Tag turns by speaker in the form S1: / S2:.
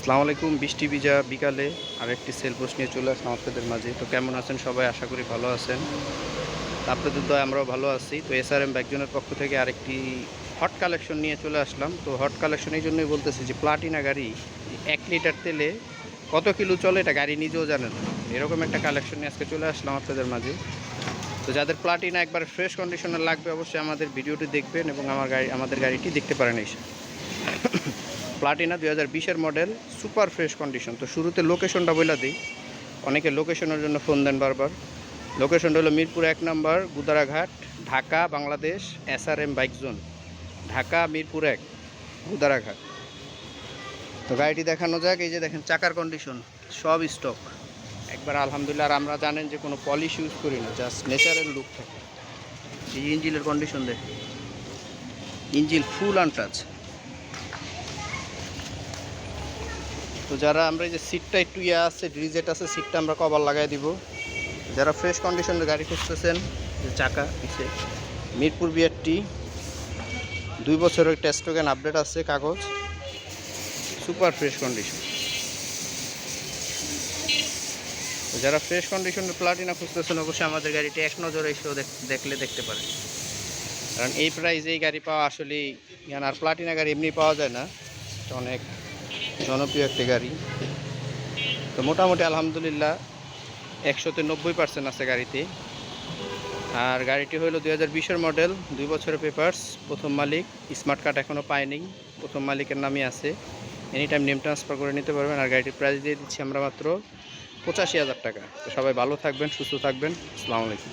S1: আসসালামু আলাইকুম। বৃষ্টি ভিজা বিকালে আরেকটি সেল পোস্ট নিয়ে চলে আসলাম আপনাদের মাঝে। তো কেমন আছেন সবাই? আশা করি ভালো আছেন। আপনাদের দয়ায় আমরাও ভালো আছি। তো এসআরএম বাইকজনের পক্ষ থেকে আরেকটি হট কালেকশন নিয়ে চলে আসলাম। তো হট কালেকশন এই জন্যই বলতেছি যে প্লাটিনা গাড়ি 1 লিটার তেলে কত কিলো চলে এটা গাড়ি নিজেও জানে না। এরকম একটা কালেকশন নিয়ে আজকে চলে আসলাম আপনাদের মাঝে। তো যাদের প্লাটিনা একবার ফ্রেশ কন্ডিশনে লাগবে অবশ্যই আমাদের ভিডিওটি দেখবেন এবং আমাদের গাড়িটি দেখতে পারেন এসে। প্লাটিনা 2020-এর মডেল, সুপার ফ্রেশ কন্ডিশন। তো শুরুতে লোকেশনটা বলে দিই, অনেকে লোকেশনের জন্য ফোন দেন বারবার। লোকেশনটা হলো মিরপুর 1 নম্বর Gudaraghat, Dhaka, Bangladesh. SRM bike zone, Dhaka Mirpur 1 Gudaraghat. তো গাড়িটি দেখানো যাক। এই যে দেখেন চাকার কন্ডিশন সব স্টক একবার আলহামদুলিল্লাহ। আর আমরা জানেন যে কোনো পলিশ ইউজ করি না, জাস্ট ন্যাচারাল লুক থাকে। এই ইঞ্জিনের কন্ডিশন দেখেন, ইঞ্জিন ফুল আনটাচ। তো যারা আমরা এই যে সিটটা একটু আছে রিজেট আছে, সিটটা আমরা কভার লাগাই দিব। যারা ফ্রেশ কন্ডিশনের গাড়ি খুঁজতেছেন, যে চাকা পিছে মিরপুর বিআরটি 2 বছরের টেস্ট টোকেন আপডেট আছে, কাগজ সুপার ফ্রেশ কন্ডিশন। তো যারা ফ্রেশ কন্ডিশনের প্লাটিনা খুঁজতেছেন অবশ্যই আমাদের গাড়িটি এক নজরে এসেও দেখলে দেখতে পারেন, কারণ এই প্রাইসে এই গাড়ি পাওয়া আসলেই আর প্লাটিনা গাড়ি এমনি পাওয়া যায় না, অনেক জনপ্রিয় একটি গাড়ি। তো মোটামুটি আলহামদুলিল্লাহ 100-তে 90% আছে গাড়িতে। আর গাড়িটি হলো 2020-এর মডেল, 2 বছরের পেপারস, প্রথম মালিক, স্মার্ট কার্ড এখনও পায়নি, প্রথম মালিকের নামই আছে। এনি টাইম নেম ট্রান্সফার করে নিতে পারবেন। আর গাড়িটির প্রাইস দিয়ে দিচ্ছি আমরা মাত্র 85,000 টাকা। তো সবাই ভালো থাকবেন, সুস্থ থাকবেন। আসসালামু আলাইকুম।